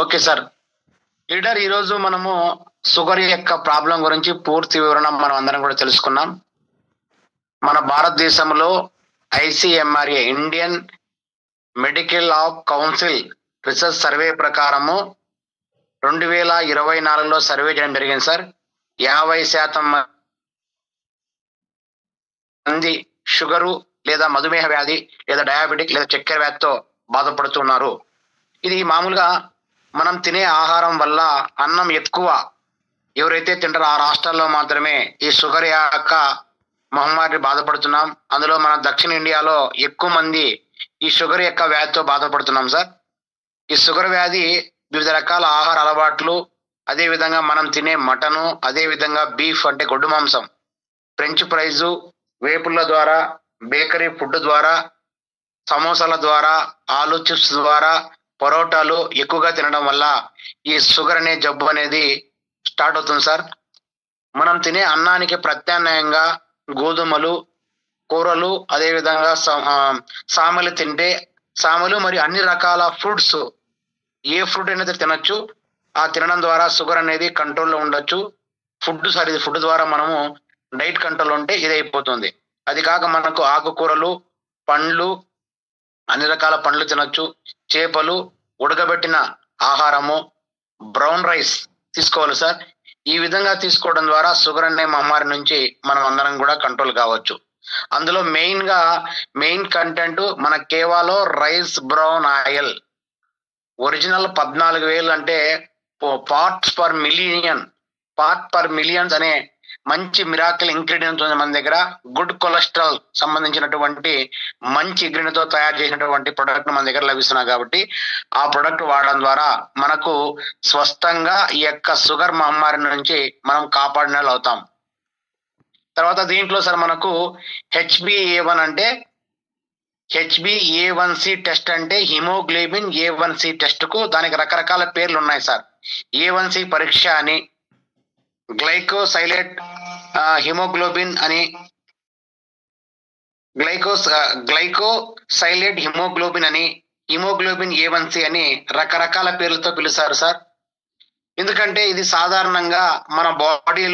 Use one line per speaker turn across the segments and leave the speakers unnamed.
Okay sir. Leader, ఈరోజు మనము sugar యొక్క ప్రాబ్లం గురించి పూర్తి వివరణ మనం అందరం కూడా తెలుసుకున్నాం. మన భారతదేశంలో ICMRA Indian medical of council research survey ప్రకారము 2024లో సర్వే చేయడం జరిగింది సార్. 50% మంది షుగరు లేదా మధుమేహ వ్యాధి లేదా డయాబెటిక్ లేదా చక్కెర వ్యాధితో బాధపడుతున్నారు. ఇది మామూలుగా మనం తినే ఆహారం వల్ల అన్నం ఎక్కువ ఎవరైతే తింటారో ఆ రాష్ట్రాల్లో మాత్రమే ఈ షుగర్ యొక్క మహమ్మారి బాధపడుతున్నాం. అందులో మన దక్షిణ ఇండియాలో ఎక్కువ మంది ఈ షుగర్ యొక్క వ్యాధితో బాధపడుతున్నాం సార్. ఈ షుగర్ వ్యాధి వివిధ రకాల ఆహార అలవాట్లు, అదే విధంగా మనం తినే మటను, అదే విధంగా బీఫ్ అంటే గొడ్డు మాంసం, ఫ్రెంచ్ ఫ్రైజు, వేపుల ద్వారా, బేకరీ ఫుడ్ ద్వారా, సమోసాల ద్వారా, ఆలు చిప్స్ ద్వారా, పరోటాలు ఎక్కువగా తినడం వల్ల ఈ షుగర్ అనే జబ్బు అనేది స్టార్ట్ అవుతుంది సార్. మనం తినే అన్నానికి ప్రత్యామ్నాయంగా గోధుమలు, కూరలు, అదే విధంగా సామలు తింటే సామలు మరియు అన్ని రకాల ఫ్రూట్స్, ఏ ఫ్రూట్ అనేది తినొచ్చు. ఆ తినడం ద్వారా షుగర్ అనేది కంట్రోల్లో ఉండొచ్చు. ఫుడ్ ద్వారా మనము డైట్ కంట్రోల్ ఉంటే ఇది అయిపోతుంది. అది కాక మనకు ఆకుకూరలు, పండ్లు, అన్ని రకాల పండ్లు తినొచ్చు. చేపలు, ఉడకబెట్టిన ఆహారము, బ్రౌన్ రైస్ తీసుకోవాలి సార్. ఈ విధంగా తీసుకోవడం ద్వారా షుగర్ అనే మహమ్మారి నుంచి మనం అందరం కూడా కంట్రోల్ కావచ్చు. అందులో మెయిన్ కంటెంట్ మన కేవాలో రైస్ బ్రౌన్ ఆయిల్ ఒరిజినల్ 14,000 అంటే పార్ట్స్ పర్ మిలియన్స్ అనే మంచి మిరాకిల్ ఇంగ్రీడియంట్స్ ఉంది మన దగ్గర. గుడ్ కొలెస్ట్రాల్ సంబంధించినటువంటి మంచి ఇంగ్రీడియంట్ తో తయారు చేసినటువంటి ప్రొడక్ట్ మన దగ్గర లభిస్తున్నాయి. కాబట్టి ఆ ప్రొడక్ట్ వాడడం ద్వారా మనకు స్వస్థంగా ఈ యొక్క షుగర్ మహమ్మారి నుంచి మనం కాపాడిన వాళ్ళు అవుతాం. తర్వాత దీంట్లో సార్ మనకు HbA1 అంటే HbA1c టెస్ట్ అంటే హిమోగ్లోబిన్ A1c టెస్ట్ కు దానికి రకరకాల పేర్లు ఉన్నాయి సార్. A1c పరీక్ష అని, గ్లైకోసైలేట్ హిమోగ్లోబిన్ అని, గ్లైకోసైలేట్ హిమోగ్లోబిన్ అని, హిమోగ్లోబిన్ A1c అని రకరకాల పేర్లతో పిలుస్తారు సార్. ఎందుకంటే ఇది సాధారణంగా మన బాడీ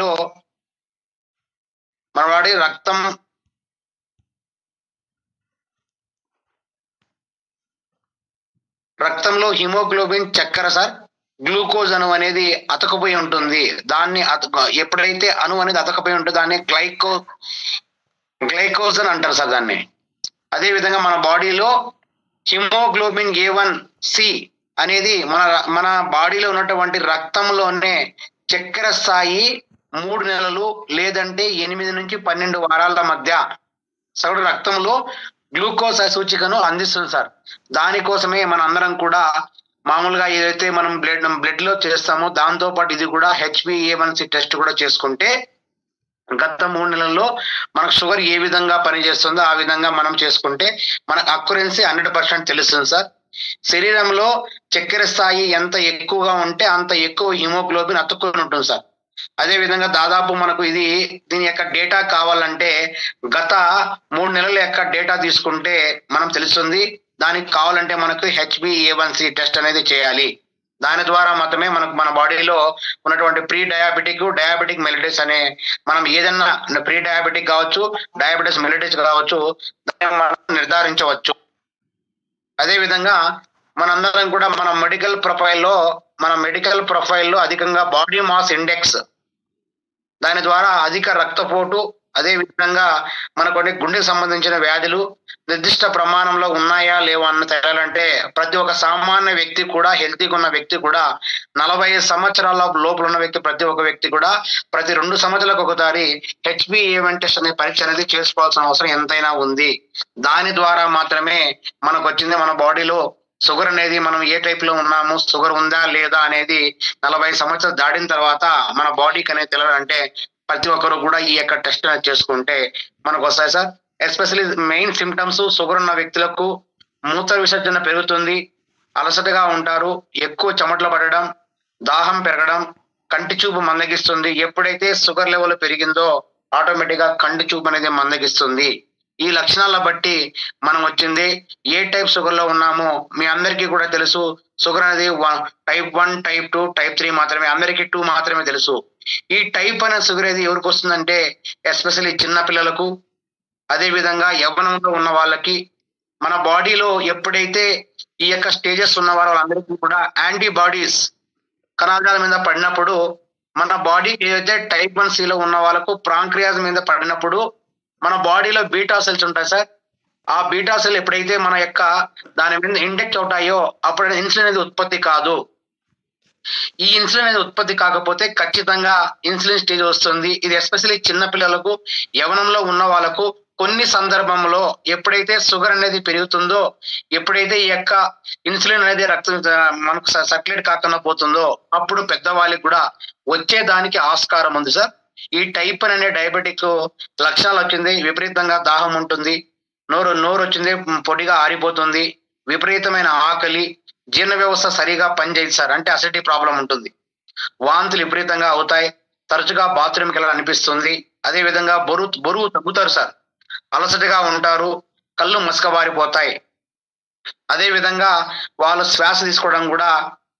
రక్తంలో హిమోగ్లోబిన్ చక్కెర సార్, గ్లూకోజ్ అణు అనేది అతకపోయి ఉంటుంది. దాన్ని ఎప్పుడైతే అణు అనేది అతకపోయి ఉంటుందో దాన్ని గ్లైకోజన్ అంటారు సార్ దాన్ని. అదే విధంగా మన బాడీలో హిమోగ్లోబిన్ A1c అనేది మన బాడీలో ఉన్నటువంటి రక్తంలోనే చక్కెర స్థాయి 3 నెలలు లేదంటే 8 నుంచి 12 వారాల మధ్య సగటు రక్తంలో గ్లూకోజ్ సూచికను అందిస్తుంది సార్. దానికోసమే మన అందరం కూడా మామూలుగా ఏదైతే మనం బ్లడ్ లో చేస్తామో దాంతో పాటు ఇది కూడా HbA1c టెస్ట్ కూడా చేసుకుంటే గత 3 నెలల్లో మనకు షుగర్ ఏ విధంగా పనిచేస్తుందో ఆ విధంగా మనం చేసుకుంటే మనకు అక్యురెన్సీ 100% తెలుస్తుంది సార్. శరీరంలో చక్కెర స్థాయి ఎంత ఎక్కువగా ఉంటే అంత ఎక్కువ హిమోగ్లోబిన్ అతుక్కొని ఉంటుంది సార్. అదే విధంగా దాదాపు మనకు దీని యొక్క డేటా కావాలంటే గత 3 నెలల యొక్క డేటా తీసుకుంటే మనం తెలుస్తుంది. దానికి కావాలంటే మనకు HbA1c టెస్ట్ అనేది చేయాలి. దాని ద్వారా మాత్రమే మనకు మన బాడీలో ఉన్నటువంటి ప్రీ డయాబెటిక్ మెలిటస్ అనే మనం ఏదన్నా ప్రీ డయాబెటిక్ కావచ్చు, డయాబెటిస్ మెలిటస్ కావచ్చు, దాన్ని మనం నిర్ధారించవచ్చు. అదే విధంగా మనందరం కూడా మన మెడికల్ ప్రొఫైల్లో అధికంగా బాడీ మాస్ ఇండెక్స్, దాని ద్వారా అధిక రక్తపోటు, అదే విధంగా మనకు గుండెకు సంబంధించిన వ్యాధులు నిర్దిష్ట ప్రమాణంలో ఉన్నాయా లేవా అన్న తేలాలంటే ప్రతి ఒక్క సామాన్య వ్యక్తి కూడా, హెల్తీగా ఉన్న వ్యక్తి కూడా, 45 సంవత్సరాల లోపల ఉన్న వ్యక్తి ప్రతి ఒక్క వ్యక్తి కూడా ప్రతి 2 సంవత్సరాలకు ఒకసారి HbA1 టెస్ట్ అనే పరీక్ష అనేది చేసుకోవాల్సిన అవసరం ఎంతైనా ఉంది. దాని ద్వారా మాత్రమే మనకు వచ్చింది మన బాడీలో షుగర్ అనేది మనం ఏ టైప్ లో ఉన్నాము, షుగర్ ఉందా లేదా అనేది 40 సంవత్సరాలు దాటిన తర్వాత మన బాడీకి అనేది తెలియాలంటే ప్రతి ఒక్కరు కూడా ఈ యొక్క టెస్ట్ అనేది చేసుకుంటే మనకు వస్తాయి sir. Especially main symptoms sugar ఉన్న వ్యక్తులకు మూత్ర విసర్జన పెరుగుతుంది, అలసటగా ఉంటారు, ఎక్కువ చెమటలు పడడం, దాహం పెరగడం, కంటి చూపు మందగిస్తుంది. ఎప్పుడైతే షుగర్ లెవెల్ పెరిగిందో ఆటోమేటిక్ గా కంటి చూపు అనేది మందగిస్తుంది. ఈ లక్షణాలను బట్టి మనం వచ్చింది ఏ టైప్ షుగర్ లో ఉన్నామో మీ అందరికీ కూడా తెలుసు. షుగర్ అనేది టైప్ 1, టైప్ 2, టైప్ 3 మాత్రమే, అందరికీ 2 మాత్రమే తెలుసు. ఈ టైప్ అనే షుగర్ అనేది ఎవరికి వస్తుందంటే ఎస్పెషల్లీ చిన్న పిల్లలకు, అదే విధంగా యవ్వనంలో ఉన్న వాళ్ళకి. మన బాడీలో ఎప్పుడైతే ఈ యొక్క స్టేజెస్ ఉన్న వాళ్ళందరికీ కూడా యాంటీబాడీస్ కణజాలం మీద పడినప్పుడు, మన బాడీ ఏదైతే టైప్ 1C లో ఉన్న వాళ్ళకు ప్రాంక్రియాస్ మీద పడినప్పుడు మన బాడీలో బీటా సెల్స్ ఉంటాయి సార్. ఆ బీటా సెల్ ఎప్పుడైతే మన యొక్క దాని మీద ఇండెక్ట్ అవుతాయో అప్పుడు ఇన్సులిన్ అనేది ఉత్పత్తి కాదు. ఈ ఇన్సులిన్ అనేది ఉత్పత్తి కాకపోతే ఖచ్చితంగా ఇన్సులిన్ స్టేజ్ వస్తుంది. ఇది ఎస్పెషల్లీ చిన్న పిల్లలకు, యవనంలో ఉన్న వాళ్ళకు. కొన్ని సందర్భంలో ఎప్పుడైతే షుగర్ అనేది పెరుగుతుందో, ఎప్పుడైతే ఈ యొక్క ఇన్సులిన్ అనేది రక్తం మనకు సర్క్యులేట్ కాకుండా పోతుందో అప్పుడు పెద్దవాళ్ళకి కూడా వచ్చేదానికి ఆస్కారం ఉంది సార్. ఈ టైప్ 1 అనే డయాబెటిక్ లక్షణాలు వచ్చింది, విపరీతంగా దాహం ఉంటుంది, నోరు వచ్చింది పొడిగా ఆరిపోతుంది, విపరీతమైన ఆకలి, జీర్ణ వ్యవస్థ సరిగా పనిచేయదు సార్. అంటే అసిడిటీ ప్రాబ్లం ఉంటుంది, వాంతులు విపరీతంగా అవుతాయి, తరచుగా బాత్రూమ్కి వెళ్ళాలని అనిపిస్తుంది. అదే విధంగా బరువు తగ్గుతారు సార్, అలసటగా ఉంటారు, కళ్ళు మసకబారిపోతాయి. అదే విధంగా వాళ్ళు శ్వాస తీసుకోవడం కూడా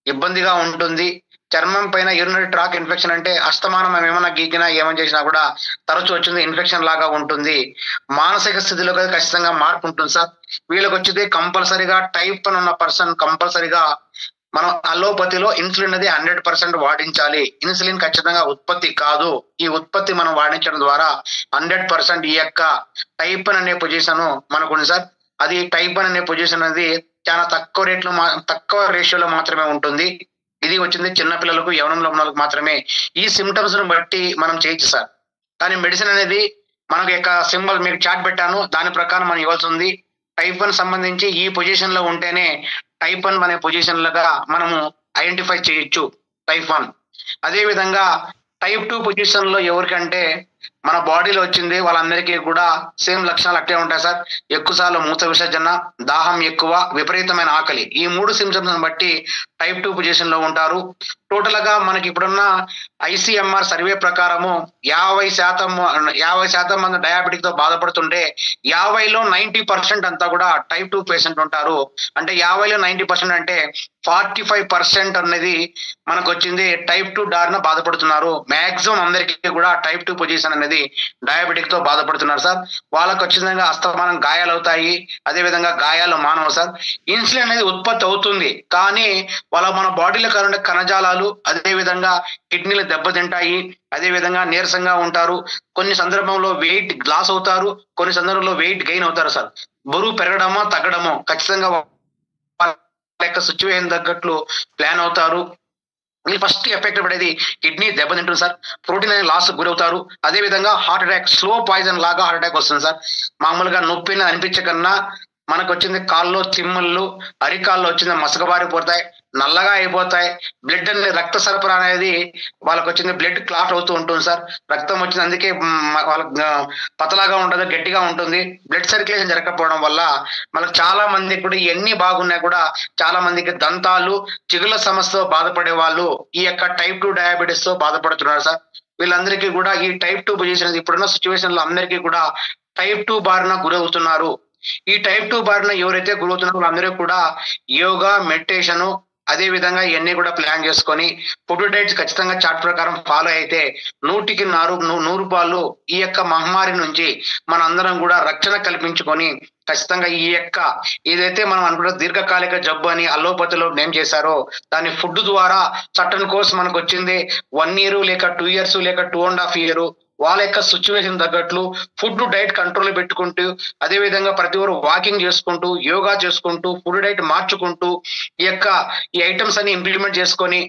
ఇబ్బందిగా ఉంటుంది. చర్మం పైన యూరినరీ ట్రాక్ ఇన్ఫెక్షన్ అంటే అస్తమానం మనం ఏమైనా గీకినా ఏమైనా చేసినా కూడా తరచు వచ్చింది ఇన్ఫెక్షన్ లాగా ఉంటుంది. మానసిక స్థితిలో ఖచ్చితంగా మార్పు ఉంటుంది సార్. వీళ్ళకి వచ్చేది కంపల్సరీగా టైప్ 1 ఉన్న పర్సన్ కంపల్సరీగా మనం అలోపతిలో ఇన్సులిన్ అనేది 100% వాడించాలి. ఇన్సులిన్ ఖచ్చితంగా ఉత్పత్తి కాదు. ఈ ఉత్పత్తి మనం వాడించడం ద్వారా 100% ఈ యొక్క టైప్ 1 అనే పొజిషన్ మనకు ఉంది సార్. అది టైప్ 1 అనే పొజిషన్ అనేది చాలా తక్కువ రేషియోలో మాత్రమే ఉంటుంది. ఇది వచ్చింది చిన్నపిల్లలకు, యవనంలో ఉన్న వాళ్ళకి మాత్రమే. ఈ సిమ్టమ్స్ ను బట్టి మనం చేయొచ్చు సార్. కానీ మెడిసిన్ అనేది మనకు యొక్క సింబల్ మీకు చార్ట్ పెట్టాను, దాని ప్రకారం మనం ఇవ్వాల్సి ఉంది. టైప్ 1 సంబంధించి ఈ పొజిషన్ లో ఉంటేనే టైప్ 1 అనే పొజిషన్ లాగా మనము ఐడెంటిఫై చేయొచ్చు టైప్ 1. అదే విధంగా టైప్ 2 పొజిషన్ లో ఎవరికంటే మన బాడీలో వచ్చింది వాళ్ళందరికీ కూడా సేమ్ లక్షణాలు అట్టే ఉంటాయి సార్. ఎక్కువసార్లు మూత్ర విసర్జన, దాహం ఎక్కువ, విపరీతమైన ఆకలి. ఈ 3 సిమ్టమ్స్ బట్టి టైప్ 2 పొజిషన్ లో ఉంటారు. టోటల్ గా మనకి ఇప్పుడున్న ICMR సర్వే ప్రకారము 50% మంది డయాబెటిక్ తో బాధపడుతుంటే 50లో 90% అంతా కూడా టైప్ 2 పేషెంట్ ఉంటారు. అంటే 50లో 90% అంటే 45% అనేది మనకు వచ్చింది టైప్ 2 దారిన బాధపడుతున్నారు. మాక్సిమం అందరికీ కూడా టైప్ 2 పొజిషన్ అనేది డయాబెటిక్ తో బాధపడుతున్నారు సార్. వాళ్ళకు వచ్చిన అస్తమానం గాయాలు అవుతాయి, అదే విధంగా గాయాలు మానవు సార్. ఇన్సులిన్ అనేది ఉత్పత్తి అవుతుంది, కానీ మన బాడీలో కనుండే కణజాలాలు, అదే విధంగా కిడ్నీలు దెబ్బతింటాయి, అదే విధంగా నీరసంగా ఉంటారు. కొన్ని సందర్భంలో వెయిట్ లాస్ అవుతారు, కొన్ని సందర్భంలో వెయిట్ గెయిన్ అవుతారు సార్. బరువు పెరగడమో తగ్గడమో ఖచ్చితంగా సిచ్యువేషన్ తగ్గట్లు ప్లాన్ అవుతారు. వీళ్ళు ఫస్ట్ ఎఫెక్ట్ పడేది కిడ్నీ దెబ్బతింటుంది సార్. ప్రోటీన్ అనేది లాస్ గురవుతారు. అదే విధంగా హార్ట్ అటాక్, స్లో పాయిజన్ లాగా హార్ట్ అటాక్ వస్తుంది సార్. మామూలుగా నొప్పి అనిపించకన్నా మనకు వచ్చింది కాళ్ళు తిమ్ముళ్ళు, అరికాళ్ళు వచ్చింది మసకబారిపోతాయి, నల్లగా అయిపోతాయి. బ్లడ్ అనేది రక్త సరఫరా అనేది వాళ్ళకి వచ్చింది బ్లడ్ క్లాట్ అవుతూ ఉంటుంది సార్. రక్తం వచ్చింది అందుకే వాళ్ళకి పతలాగా ఉంటుంది, గట్టిగా ఉంటుంది. బ్లడ్ సర్క్యులేషన్ జరగకపోవడం వల్ల మనకు చాలా మంది కూడా ఇవన్నీ బాగున్నా కూడా చాలా మందికి దంతాలు, చిగుళ్ళ సమస్యతో బాధపడే వాళ్ళు ఈ యొక్క టైప్ 2 డయాబెటీస్ తో బాధపడుతున్నారు సార్. వీళ్ళందరికీ కూడా ఈ టైప్ 2 పొజిషన్ ఇప్పుడున్న సిచ్యువేషన్ లో అందరికీ కూడా టైప్ 2 బారిన గురవుతున్నారు. ఈ టైప్ 2 బారిన ఎవరైతే గురవుతున్నారో వాళ్ళందరూ కూడా యోగా, మెడిటేషన్, అదే విధంగా ఇవన్నీ కూడా ప్లాన్ చేసుకొని ఫుడ్ డైట్స్ ఖచ్చితంగా చార్ట్ ప్రకారం ఫాలో అయితే 100కి 100 ఈ యొక్క మహమ్మారి నుంచి మన అందరం కూడా రక్షణ కల్పించుకొని ఖచ్చితంగా ఈ యొక్క ఏదైతే మనం అనుకుంటే దీర్ఘకాలిక జబ్బు అని అలోపతిలో నేమ్ చేశారో దాని ఫుడ్ ద్వారా సర్టన్ కోర్స్ మనకు వచ్చింది 1 year లేక 2 years లేక 2.5 years వాళ్ళ యొక్క సిచ్యువేషన్ తగ్గట్లు ఫుడ్ డైట్ కంట్రోల్ పెట్టుకుంటూ, అదే విధంగా ప్రతి ఒక్కరు వాకింగ్ చేసుకుంటూ, యోగా చేసుకుంటూ, ఫుడ్ డైట్ మార్చుకుంటూ ఈ ఐటమ్స్ అన్ని ఇంప్లిమెంట్ చేసుకొని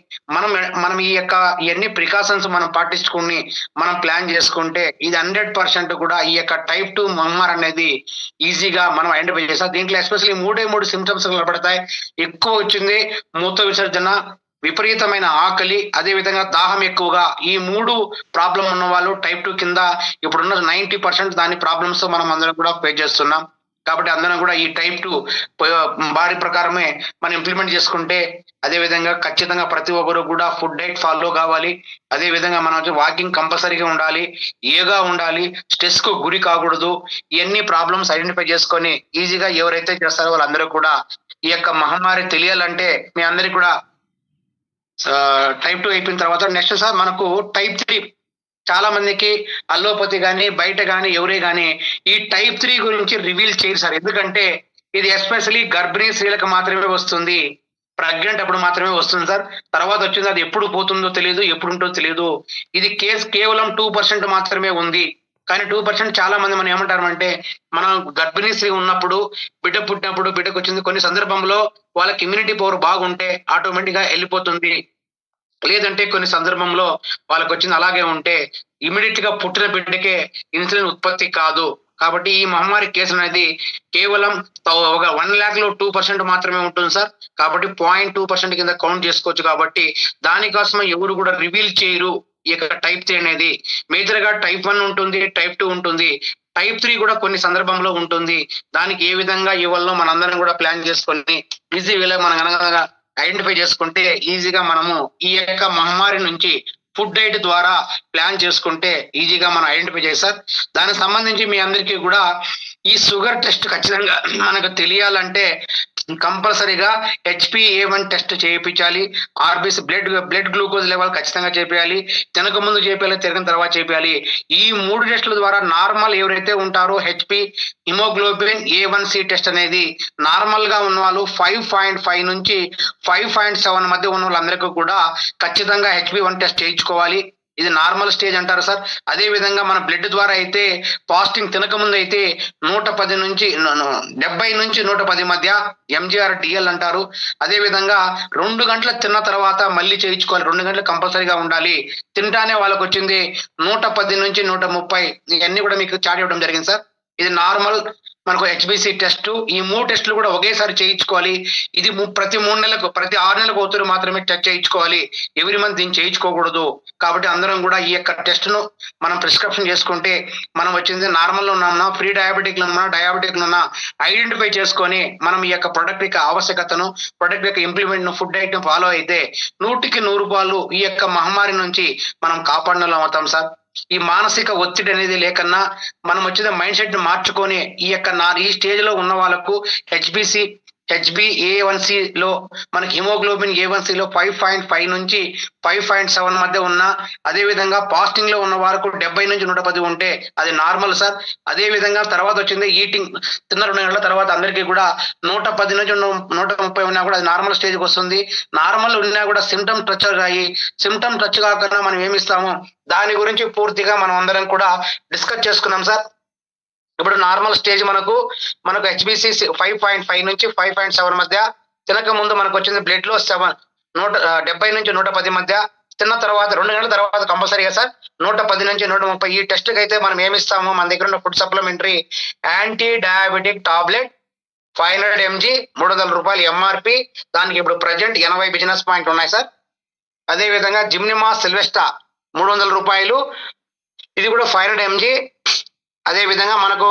మనం ఈ యొక్క ఇవన్నీ ప్రికాషన్స్ మనం పాటించుకుని మనం ప్లాన్ చేసుకుంటే ఇది 100% కూడా ఈ యొక్క టైప్ 2 మహమ్మారి అనేది ఈజీగా మనం ఐడెంటిఫై చేస్తాం. దీంట్లో ఎస్పెషల్లీ 3 సిమ్టమ్స్ కనబడతాయి. ఎక్కువ వచ్చింది మూత్ర విసర్జన, విపరీతమైన ఆకలి, అదే విధంగా దాహం ఎక్కువగా. ఈ 3 ప్రాబ్లం ఉన్న వాళ్ళు టైప్ 2 కింద ఇప్పుడున్న 90% దాని ప్రాబ్లమ్స్ మనం అందరం కూడా ఫేస్ చేస్తున్నాం. కాబట్టి అందరం కూడా ఈ టైప్ 2 బారి ప్రకారమే మనం ఇంప్లిమెంట్ చేసుకుంటే అదే విధంగా ఖచ్చితంగా ప్రతి ఒక్కరు కూడా ఫుడ్ డైట్ ఫాలో కావాలి. అదే విధంగా మనం వాకింగ్ కంపల్సరీగా ఉండాలి, యోగా ఉండాలి, స్ట్రెస్ కు గురి కాకూడదు. ఇవన్నీ ప్రాబ్లమ్స్ ఐడెంటిఫై చేసుకొని ఈజీగా ఎవరైతే చేస్తారో వాళ్ళందరూ కూడా ఈ యొక్క మహమ్మారి తెలియాలంటే మీ అందరికి కూడా టైప్ 2 అయిపోయిన తర్వాత నెక్స్ట్ సార్ మనకు టైప్ 3 చాలా మందికి అల్లోపతి కానీ బయట కానీ ఎవరే కానీ ఈ టైప్ 3 గురించి రివీల్ చేయరు సార్. ఎందుకంటే ఇది ఎస్పెషలీ గర్భిణీ స్త్రీలకు మాత్రమే వస్తుంది, ప్రెగ్నెంట్ అప్పుడు మాత్రమే వస్తుంది సార్. తర్వాత వచ్చింది అది ఎప్పుడు పోతుందో తెలియదు, ఎప్పుడు ఉంటుందో తెలియదు. ఇది కేవలం 2% మాత్రమే ఉంది. కానీ 2% చాలా మంది మనం ఏమంటారంటే మనం గర్భిణీ స్త్రీ ఉన్నప్పుడు బిడ్డ పుట్టినప్పుడు బిడ్డకు వచ్చింది కొన్ని సందర్భంలో వాళ్ళకి ఇమ్యూనిటీ పవర్ బాగుంటే ఆటోమేటిక్ గా వెళ్ళిపోతుంది, లేదంటే కొన్ని సందర్భంలో వాళ్ళకి వచ్చింది అలాగే ఉంటే ఇమీడియట్ గా పుట్టిన బిడ్డకే ఇన్సులిన్ ఉత్పత్తి కాదు. కాబట్టి ఈ మహమ్మారి కేసు అనేది కేవలం ఒక 1 lakh లో 2% మాత్రమే ఉంటుంది సార్. కాబట్టి 0.2% కింద కౌంట్ చేసుకోవచ్చు. కాబట్టి దానికోసం ఎవరు కూడా రివీల్ చేయరు ఈ యొక్క టైప్ 3 అనేది. మేజర్ గా టైప్ 1 ఉంటుంది, టైప్ 2 ఉంటుంది, టైప్ 3 కూడా కొన్ని సందర్భంలో ఉంటుంది. దానికి ఏ విధంగా ఇవ్వాలో మనందరం కూడా ప్లాన్ చేసుకొని ఈజీ వేలో మనం కనుక ఐడెంటిఫై చేసుకుంటే ఈజీగా మనము ఈ యొక్క మహమ్మారి నుంచి ఫుడ్ డైట్ ద్వారా ప్లాన్ చేసుకుంటే ఈజీగా మనం ఐడెంటిఫై చేస్తారు. దానికి సంబంధించి మీ అందరికీ కూడా ఈ షుగర్ టెస్ట్ ఖచ్చితంగా మనకు తెలియాలంటే కంపల్సరీగా HbA1 టెస్ట్ చేయించాలి. ఆర్బీసీ బ్లడ్ గ్లూకోజ్ లెవెల్ ఖచ్చితంగా చేయాలి. తినక ముందు చేయాలి, తిరిగిన తర్వాత చేయాలి. ఈ 3 టెస్టుల ద్వారా నార్మల్ ఎవరైతే ఉంటారో హిమోగ్లోబిన్ A1C టెస్ట్ అనేది నార్మల్ గా ఉన్న వాళ్ళు 5.5 నుంచి 5.7 మధ్య ఉన్న వాళ్ళందరికీ కూడా ఖచ్చితంగా HbA1 టెస్ట్ చేయించుకోవాలి. ఇది నార్మల్ స్టేజ్ అంటారు సార్. అదే విధంగా మన బ్లడ్ ద్వారా అయితే ఫాస్టింగ్ తినక ముందు అయితే 110 నుంచి 70 నుంచి 110 మధ్య MGRDL అంటారు. అదే విధంగా 2 గంటల తిన్న తర్వాత మళ్ళీ చేయించుకోవాలి. 2 గంటలు కంపల్సరీగా ఉండాలి. తింటానే వాళ్ళకి వచ్చింది 110 నుంచి 130. ఇవన్నీ కూడా మీకు చాట్ ఇవ్వడం జరిగింది సార్. ఇది నార్మల్ మనకు HbC టెస్ట్. ఈ 3 టెస్టులు కూడా ఒకేసారి చేయించుకోవాలి. ఇది ప్రతి 3 నెలలకు ప్రతి 6 నెలలకు ఒకసారి మాత్రమే టెస్ట్ చేయించుకోవాలి. ఎవ్రీ మంత్ దీన్ని చేయించుకోకూడదు. కాబట్టి అందరం కూడా ఈ యొక్క టెస్ట్ ను మనం ప్రిస్క్రిప్షన్ చేసుకుంటే మనం వచ్చింది నార్మల్ లో ఉన్నామన్నా, ప్రీ డయాబెటిక్ లో ఉన్నా, డయాబెటిక్ ఉన్నా ఐడెంటిఫై చేసుకొని మనం ఈ యొక్క ప్రొడక్ట్ యొక్క ఆవశ్యకతను, ప్రొడక్ట్ యొక్క ఇంప్లిమెంట్ ను, ఫుడ్ డైట్ ను ఫాలో అయితే 100కి 100 రూపాయలు ఈ యొక్క మహమ్మారి నుంచి మనం కాపాడడం అవుతాం సార్. ఈ మానసిక ఒత్తిడి అనేది లేకన్నా మనం వచ్చిన మైండ్ సెట్ ని మార్చుకొని ఈ యొక్క ఈ స్టేజ్ లో ఉన్న వాళ్ళకు HbA1c లో మనకి హిమోగ్లోబిన్ A1c లో 5.5 నుంచి 5.7 మధ్య ఉన్న, అదే విధంగా ఫాస్టింగ్ లో ఉన్న వారికి 70 నుంచి 110 ఉంటే అది నార్మల్ సార్. అదే విధంగా తర్వాత వచ్చింది ఈటింగ్ తిన్న 2 గంటల తర్వాత అందరికీ కూడా 110 నుంచి 130 ఉన్నా కూడా అది నార్మల్ స్టేజ్కి వస్తుంది. నార్మల్ ఉన్నా కూడా సిమ్టమ్ టచ్ అయ్యి సిమ్టమ్ టచ్ కాకుండా మనం ఏమిస్తాము దాని గురించి పూర్తిగా మనం అందరం కూడా డిస్కస్ చేసుకున్నాం సార్. ఇప్పుడు నార్మల్ స్టేజ్ మనకు HbC 5.5 నుంచి 5.7 మధ్య, తినక ముందు మనకు వచ్చింది బ్లడ్ లో 70 నుంచి 110 మధ్య, తిన్న తర్వాత 2 గంటల తర్వాత కంపల్సరీగా సార్ 110 నుంచి 130. ఈ టెస్ట్ కి అయితే మనం ఏమిస్తాము, మన దగ్గర ఉన్న food supplementary anti diabetic tablet 500 mg 300 రూపాయలు MRP. దానికి ఇప్పుడు ప్రజెంట్ 80 బిజినెస్ పాయింట్ ఉన్నాయి సార్. అదే విధంగా జిమ్నిమా సిల్వెస్టా 300 రూపాయలు, ఇది కూడా 500 mg. అదే విధంగా మనకు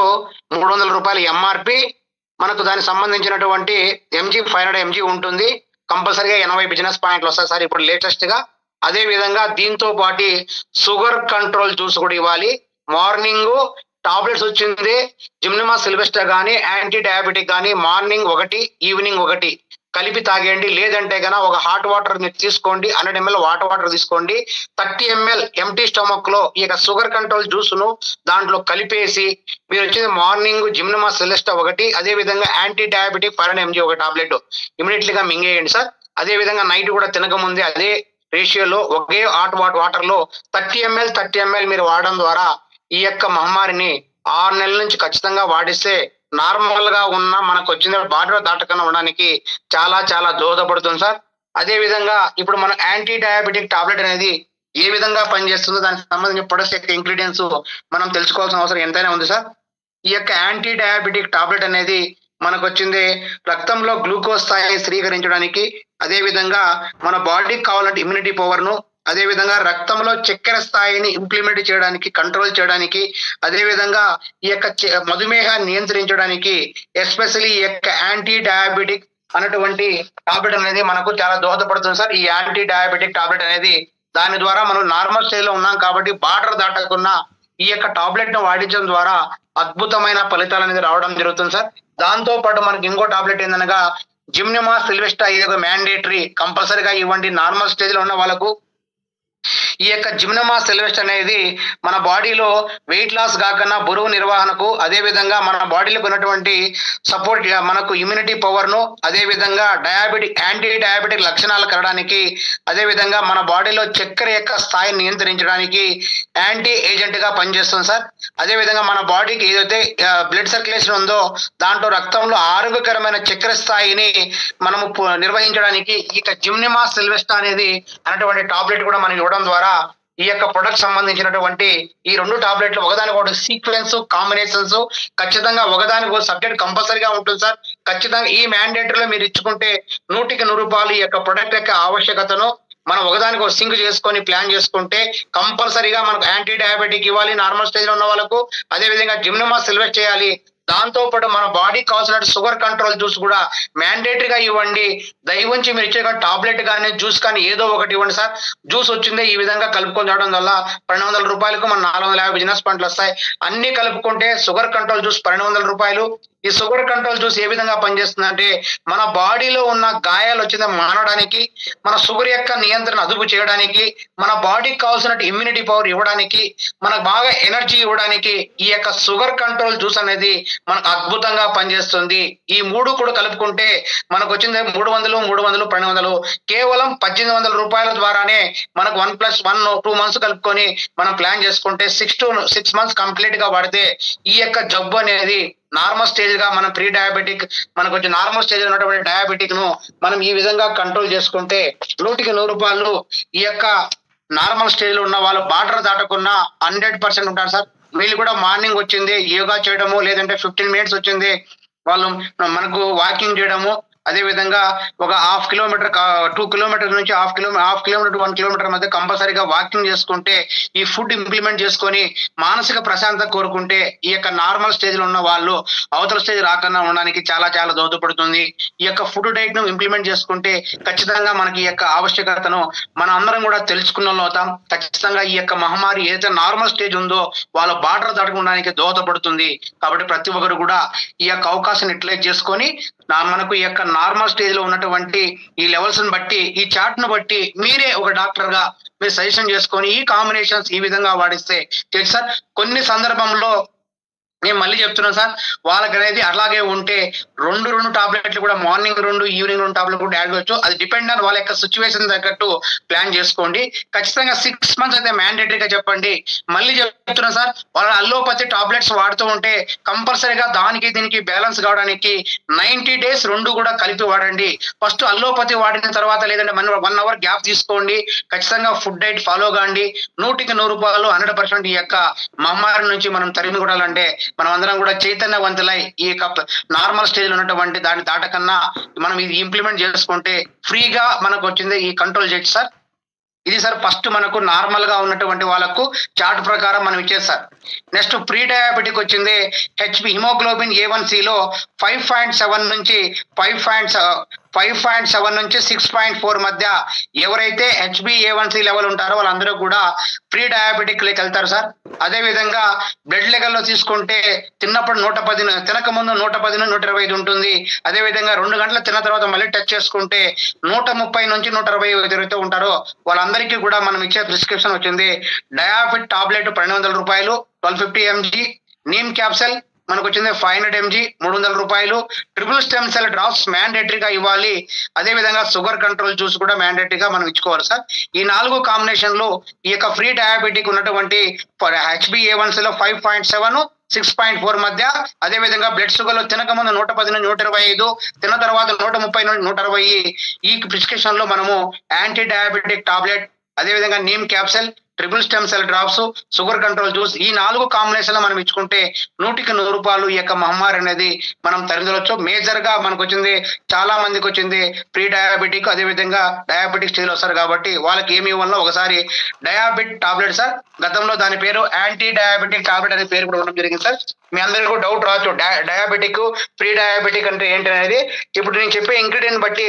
300 రూపాయలు MRP. మనకు దానికి సంబంధించినటువంటి MG 500 mg ఉంటుంది. కంపల్సరీగా 80 బిజినెస్ పాయింట్లు వస్తాయి సార్ ఇప్పుడు లేటెస్ట్ గా. అదే విధంగా దీంతో పాటు షుగర్ కంట్రోల్ జ్యూస్ కూడా ఇవ్వాలి. మార్నింగ్ టాబ్లెట్స్ వచ్చింది జిమ్నిమా సిల్వెస్టా కానీ యాంటీ డయాబెటిక్ కానీ మార్నింగ్ 1, ఈవినింగ్ 1 కలిపి తాగేయండి. లేదంటే కనుక ఒక హాట్ వాటర్ మీరు తీసుకోండి, 100 ml వాటర్ తీసుకోండి. 30 ml ఎంటీ స్టమక్ లో ఈ యొక్క షుగర్ కంట్రోల్ జ్యూస్ ను దాంట్లో కలిపేసి మీరు వచ్చేది మార్నింగ్ జిమ్నిమా సిల్వెస్టా 1, అదే విధంగా యాంటీ డయాబెటిక్ 500 mg ఒక టాబ్లెట్ ఇమీడియట్లీ గా మింగేయండి సార్. అదే విధంగా నైట్ కూడా తినక ముందే అదే రేషియోలో ఒకే హాట్ వాటర్ లో 30 ml మీరు వాడడం ద్వారా ఈ యొక్క మహమ్మారిని 6 నెలల నుంచి ఖచ్చితంగా వాడిస్తే నార్మల్ గా ఉన్న మనకు వచ్చిన బార్డర్ దాటకుండా ఉండడానికి చాలా చాలా దోహదపడుతుంది సార్. అదే విధంగా ఇప్పుడు మన యాంటీ డయాబెటిక్ టాబ్లెట్ అనేది ఏ విధంగా పనిచేస్తుందో దానికి సంబంధించిన ప్రొడక్ట్స్ యొక్క ఇంగ్రీడియంట్స్ మనం తెలుసుకోవాల్సిన అవసరం ఎంతైనా ఉంది సార్. ఈ యొక్క యాంటీ డయాబెటిక్ టాబ్లెట్ అనేది మనకు వచ్చింది రక్తంలో గ్లూకోజ్ స్థాయిని స్థిరీకరించడానికి, అదే విధంగా మన బాడీకి కావాలంటే ఇమ్యూనిటీ పవర్ ను, అదే విధంగా రక్తంలో చక్కెర స్థాయిని ఇంప్లిమెంట్ చేయడానికి, కంట్రోల్ చేయడానికి, అదే విధంగా ఈ యొక్క మధుమేహాన్ని నియంత్రించడానికి ఎస్పెషల్లీ ఈ యొక్క యాంటీ డయాబెటిక్ అనేటువంటి టాబ్లెట్ అనేది మనకు చాలా దోహదపడుతుంది సార్. ఈ యాంటీ డయాబెటిక్ టాబ్లెట్ అనేది దాని ద్వారా మనం నార్మల్ స్టేజ్ లో ఉన్నాం కాబట్టి బార్డర్ దాటకుండా ఈ యొక్క టాబ్లెట్ ను వాడించడం ద్వారా అద్భుతమైన ఫలితాలు అనేది రావడం జరుగుతుంది సార్. దాంతో పాటు మనకి ఇంకో టాబ్లెట్ ఏందనగా జిమ్నిమా సిల్వెస్టా, ఇది ఒక మ్యాండేటరీ, కంపల్సరీగా ఇవ్వండి నార్మల్ స్టేజ్ లో ఉన్న వాళ్ళకు. ఈ యొక్క జిమ్నమా సిల్వెస్ట్ అనేది మన బాడీలో వెయిట్ లాస్ కాకుండా బరువు నిర్వహణకు, అదే విధంగా మన బాడీలో ఉన్నటువంటి సపోర్ట్ మనకు ఇమ్యూనిటీ పవర్ ను, అదే విధంగా యాంటీ డయాబెటిక్ లక్షణాలు కలగడానికి, అదే విధంగా మన బాడీలో చక్కెర యొక్క స్థాయిని నియంత్రించడానికి యాంటీ ఏజెంట్ గా పనిచేస్తుంది సార్. అదే విధంగా మన బాడీకి ఏదైతే బ్లడ్ సర్క్యులేషన్ ఉందో దాంట్లో రక్తంలో ఆరోగ్యకరమైన చక్కెర స్థాయిని మనము నిర్వహించడానికి ఈ యొక్క జిమ్నిమా సిల్వెస్టా అనేది అనేటువంటి టాబ్లెట్ కూడా మనకి ఇవ్వడం ద్వారా ఈ యొక్క ప్రొడక్ట్ సంబంధించినటువంటి ఈ రెండు టాబ్లెట్లు ఒకదానికి ఒకటి సీక్వెన్స్ కాంబినేషన్స్ ఖచ్చితంగా ఒకదానికి సబ్జెక్ట్ కంపల్సరీగా ఉంటుంది సార్. ఖచ్చితంగా ఈ మ్యాండేటరీలో మీరు ఇచ్చుకుంటే 100కి 100 రూపాయలు ఈ యొక్క ప్రొడక్ట్ యొక్క ఆవశ్యకతను మనం ఒకదానికి ఒక సింక్ చేసుకొని ప్లాన్ చేసుకుంటే కంపల్సరీగా మనకు యాంటీ డయాబెటిక్ ఇవ్వాలి నార్మల్ స్టేజ్ లో ఉన్న వాళ్ళకు, అదే విధంగా జిమ్నమా సిల్వెస్ట్ చేయాలి. దాంతో పాటు మన బాడీకి కావాల్సిన షుగర్ కంట్రోల్ జ్యూస్ కూడా మ్యాండేటరీగా ఇవ్వండి. దయవుంచి మీరు ఇచ్చే టాబ్లెట్ కానీ జ్యూస్ కానీ ఏదో ఒకటి ఇవ్వండి సార్. జ్యూస్ వచ్చిందే ఈ విధంగా కలుపుకొని రావడం వల్ల 1200 రూపాయలకు మన 450 బిజినెస్ పాయింట్లు వస్తాయి. అన్ని కలుపుకుంటే షుగర్ కంట్రోల్ జ్యూస్ 1200 రూపాయలు. ఈ షుగర్ కంట్రోల్ జ్యూస్ ఏ విధంగా పనిచేస్తుంది అంటే మన బాడీలో ఉన్న గాయాలు వచ్చిందే మానడానికి, మన షుగర్ యొక్క నియంత్రణ అదుపు చేయడానికి, మన బాడీకి కావాల్సిన ఇమ్యూనిటీ పవర్ ఇవ్వడానికి, మనకు బాగా ఎనర్జీ ఇవ్వడానికి ఈ యొక్క షుగర్ కంట్రోల్ జ్యూస్ అనేది మనకు అద్భుతంగా పనిచేస్తుంది. ఈ మూడు కూడా కలుపుకుంటే మనకు వచ్చింది 300, 1200 కేవలం 1800 రూపాయల ద్వారానే మనకు 1+1 2 మంత్స్ కలుపుకొని మనం ప్లాన్ చేసుకుంటే 6 మంత్స్ కంప్లీట్ గా వాడితే ఈ యొక్క జబ్బు అనేది నార్మల్ స్టేజ్ గా మనం ప్రీ డయాబెటిక్ మనకు వచ్చి నార్మల్ స్టేజ్ ఉన్నటువంటి డయాబెటిక్ ను మనం ఈ విధంగా కంట్రోల్ చేసుకుంటే 100కి 100 రూపాయలు ఈ యొక్క నార్మల్ స్టేజ్ లో ఉన్న వాళ్ళు బార్డర్ దాటకుండా 100% ఉంటారు సార్. వీళ్ళు కూడా మార్నింగ్ వచ్చింది యోగా చేయడము, లేదంటే 15 మినిట్స్ వచ్చింది వాళ్ళు మనకు వాకింగ్ చేయడము, అదే విధంగా ఒక 1/2 కిలోమీటర్ 2 కిలోమీటర్ నుంచి 1/2 కిలోమీటర్ 1 కిలోమీటర్ మధ్య కంపల్సరీగా వాకింగ్ చేసుకుంటే ఈ ఫుడ్ ఇంప్లిమెంట్ చేసుకొని మానసిక ప్రశాంతత కోరుకుంటే ఈ యొక్క నార్మల్ స్టేజ్ లో ఉన్న వాళ్ళు అవతల స్టేజ్ రాకుండా ఉండడానికి చాలా చాలా దోహదపడుతుంది. ఈ యొక్క ఫుడ్ డైట్ ను ఇంప్లిమెంట్ చేసుకుంటే ఖచ్చితంగా మనకి ఈ యొక్క ఆవశ్యకతను మనం అందరం కూడా తెలుసుకున్న వాళ్ళు అవుతాం. ఖచ్చితంగా ఈ యొక్క మహమ్మారి ఏదైతే నార్మల్ స్టేజ్ ఉందో వాళ్ళ బార్డర్ దాటడానికి దోహదపడుతుంది. కాబట్టి ప్రతి ఒక్కరు కూడా ఈ యొక్క అవకాశాన్ని యూటిలైజ్ చేసుకొని మనకు ఈ యొక్క నార్మల్ స్టేజ్ లో ఉన్నటువంటి ఈ లెవెల్స్ ని బట్టి, ఈ చార్ట్ ను బట్టి మీరే ఒక డాక్టర్ గా మీరు సజెషన్ చేసుకొని ఈ కాంబినేషన్స్ ఈ విధంగా వాడిస్తే తెలుసు సార్. కొన్ని సందర్భంలో నేను మళ్ళీ చెప్తున్నాను సార్, వాళ్ళకి అనేది అలాగే ఉంటే 2 టాబ్లెట్లు కూడా మార్నింగ్ 2 ఈవినింగ్ 2 టాబ్లెట్ కూడా యాడ్ చేయొచ్చు. అది డిపెండ్ ఆన్ వాళ్ళ యొక్క సిచ్యువేషన్ తగ్గట్టు ప్లాన్ చేసుకోండి. ఖచ్చితంగా 6 మంత్స్ అయితే మ్యాండేటరీగా చెప్పండి. మళ్ళీ చెప్తున్నాను సార్, వాళ్ళ అల్లోపతి టాబ్లెట్స్ వాడుతూ ఉంటే కంపల్సరీగా దానికి దీనికి బ్యాలెన్స్ కావడానికి 90 డేస్ 2 కూడా కలిపి వాడండి. ఫస్ట్ అల్లోపతి వాడిన తర్వాత లేదంటే 1 అవర్ గ్యాప్ తీసుకోండి. ఖచ్చితంగా ఫుడ్ డైట్ ఫాలో కాండి. 100కి 100 రూపాయలు 100% ఈ యొక్క మహమ్మారి నుంచి మనం తరిమి కొడాలంటే మనం అందరం కూడా చైతన్యవంతులై ఈ యొక్క నార్మల్ స్టేజ్ లో ఉన్నటువంటి దాన్ని దాటకన్నా మనం ఇది ఇంప్లిమెంట్ చేసుకుంటే ఫ్రీగా మనకు వచ్చింది ఈ కంట్రోల్ చేయొచ్చు సార్. ఇది సార్ ఫస్ట్ మనకు నార్మల్ గా ఉన్నటువంటి వాళ్ళకు చార్ట్ ప్రకారం మనం ఇచ్చేది సార్. నెక్స్ట్ ప్రీ డయాబెటిక్ వచ్చింది హెచ్బి హిమోగ్లోబిన్ A1C లో 5.7 నుంచి 5.7 నుంచి 6.4 మధ్య ఎవరైతే HbA1c లెవెల్ ఉంటారో వాళ్ళందరూ కూడా ప్రీ డయాబెటిక్ లోకి వెళ్తారు సార్. అదే విధంగా బ్లడ్ లెవెల్లో తీసుకుంటే తిన్నప్పుడు 110, తినక ముందు 110 నుంచి 125 ఉంటుంది. అదే విధంగా 2 గంటల తిన్న తర్వాత మళ్ళీ టచ్ చేసుకుంటే 130 నుంచి 120 ఎవరైతే ఉంటారో వాళ్ళందరికీ కూడా మనం ఇచ్చే ప్రిస్క్రిప్షన్ వచ్చింది డయాబెట్ టాబ్లెట్ 1200 రూపాయలు, 1250 mg నీమ్ క్యాప్సల్ మనకు వచ్చింది 500 mg 300 రూపాయలు, ట్రిపుల్ స్టెమ్ సెల్ డ్రాప్స్ మ్యాండేటరీగా ఇవ్వాలి. అదే విధంగా షుగర్ కంట్రోల్ జ్యూస్ కూడా మ్యాండేటరీగా మనం ఇచ్చుకోవాలి సార్. ఈ 4 కాంబినేషన్ లో ఈ యొక్క ఫ్రీ డయాబెటిక్ ఉన్నటువంటి HbA1c లో 5.7 6.4 మధ్య, అదే విధంగా బ్లడ్ షుగర్ లో తినక ముందు 110 నుంచి 125, తిన్న తర్వాత 130 నుంచి 120 ఈ ప్రిస్క్రిప్షన్ లో మనము యాంటీ డయాబెటిక్ టాబ్లెట్, అదే విధంగా neem capsule, triple stem cell drops, sugar control juice, ఈ 4 కాంబినేషన్ లో మనం ఇచ్చుకుంటే 100కి 100 రూపాయలు ఈ యొక్క మహమ్మారి అనేది మనం తరిదొచ్చు. మేజర్ గా మనకు వచ్చింది, చాలా మందికి వచ్చింది ప్రీ డయాబెటిక్, అదే విధంగా డయాబెటిక్ స్టేజ్ వస్తారు కాబట్టి వాళ్ళకి ఏమి ఇవ్వాలో ఒకసారి డయాబెట్ టాబ్లెట్ సార్. గతంలో దాని పేరు యాంటీ డయాబెటిక్ టాబ్లెట్ అనే పేరు కూడా ఉండడం జరిగింది సార్. మీ అందరికీ డౌట్ రావచ్చు, డయాబెటిక్ ప్రీ డయాబెటిక్ అంటే ఏంటి అనేది. ఇప్పుడు నేను చెప్పే ఇంగ్రీడియంట్ బట్టి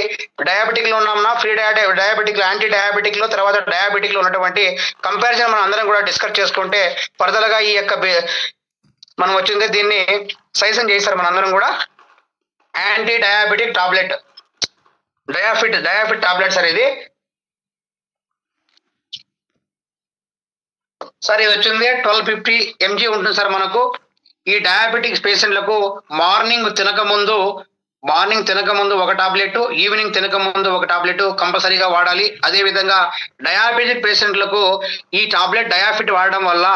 డయాబెటిక్ లో ఉన్నామన్నా, ప్రీ డయాబెటిక్ లో, యాంటీ డయాబెటిక్ లో, తర్వాత డయాబెటిక్ లో ఉన్నటువంటి కంపారిజన్ మనం అందరం కూడా డిస్కస్ చేసుకుంటే ఫర్దర్ గా ఈ యొక్క మనం వచ్చింది దీన్ని సజెషన్ చేశారు మన అందరం కూడా. Anti diabetic tablet, Diafit tablet sir ఇది. సార్ ఇది వచ్చింది 1250 mg ఉంటుంది సార్ మనకు. ఈ డయాబెటిక్స్ పేషెంట్లకు మార్నింగ్ తినక ముందు ఒక టాబ్లెట్, ఈవినింగ్ తినక ముందు ఒక టాబ్లెట్ కంపల్సరీగా వాడాలి. అదే విధంగా డయాబెటిక్ పేషెంట్లకు ఈ టాబ్లెట్ డయాఫిట్ వాడడం వల్ల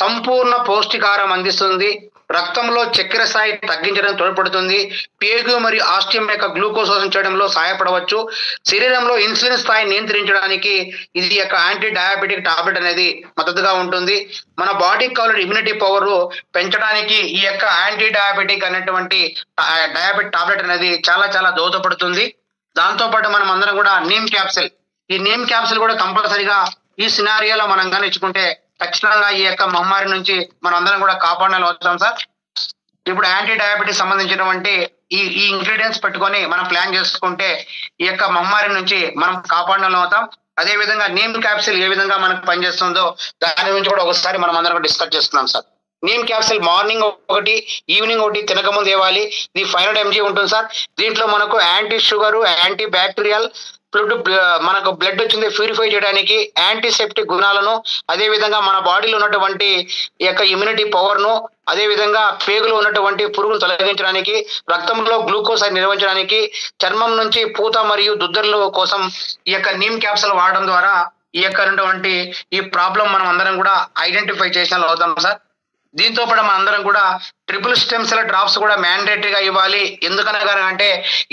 సంపూర్ణ పౌష్టికాహారం అందిస్తుంది, రక్తంలో చక్కెర స్థాయి తగ్గించడం తోడ్పడుతుంది, పేగు మరియు ఆస్టియం యొక్క గ్లూకోజ్ శోషణ చేయడంలో సహాయపడవచ్చు, శరీరంలో ఇన్సులిన్ స్థాయి నియంత్రించడానికి ఇది యొక్క యాంటీ డయాబెటిక్ టాబ్లెట్ అనేది మద్దతుగా ఉంటుంది. మన బాడీకి కావాల్సిన ఇమ్యూనిటీ పవర్ పెంచడానికి ఈ యొక్క యాంటీ డయాబెటిక్ అనేటువంటి డయాబెటిక్ టాబ్లెట్ అనేది చాలా చాలా దోహదపడుతుంది. దాంతో పాటు మనం అందరం కూడా నీమ్ క్యాప్సిల్, ఈ నీమ్ క్యాప్సిల్ కూడా కంపల్సరీగా ఈ సినారియోలో మనం కానీ ఇచ్చుకుంటే ఖచ్చితంగా ఈ యొక్క మహమ్మారి నుంచి మనం అందరం కూడా కాపాడాలి అవుతాం సార్. ఇప్పుడు యాంటీ డయాబెటిక్ సంబంధించినటువంటి ఈ ఇంగ్రీడియంట్స్ పెట్టుకొని మనం ప్లాన్ చేసుకుంటే ఈ యొక్క మహమ్మారి నుంచి మనం కాపాడడం అవుతాం. అదే విధంగా నీమ్ క్యాప్సిల్ ఏ విధంగా మనకు పనిచేస్తుందో దాని గురించి కూడా ఒకసారి మనం అందరం డిస్కస్ చేసుకున్నాం సార్. నీమ్ క్యాప్సిల్ మార్నింగ్ ఒకటి, ఈవినింగ్ ఒకటి తినక ముందు ఇవ్వాలి. ఇది 500 mg ఉంటుంది సార్. దీంట్లో మనకు యాంటీ షుగర్, యాంటీ బ్యాక్టీరియల్, మనకు బ్లడ్ వచ్చింది ప్యూరిఫై చేయడానికి, యాంటీసెప్టిక్ గుణాలను, అదే విధంగా మన బాడీలో ఉన్నటువంటి ఈ యొక్క ఇమ్యూనిటీ పవర్ ను, అదే విధంగా పేగులో ఉన్నటువంటి పురుగును తొలగించడానికి, రక్తంలో గ్లూకోజ్ నిర్వహించడానికి, చర్మం నుంచి పూత మరియు దుద్దర్ల కోసం ఈ యొక్క నీమ్ క్యాప్సిల్ వాడడం ద్వారా ఈ యొక్క ఉన్నటువంటి ఈ ప్రాబ్లం మనం అందరం కూడా ఐడెంటిఫై చేసిన అవుతాం సార్. దీంతో పాటు మన అందరం కూడా ట్రిపుల్ స్టెమ్ సెల్ డ్రాప్స్ కూడా మ్యాండేటరీగా ఇవ్వాలి. ఎందుకనగా అంటే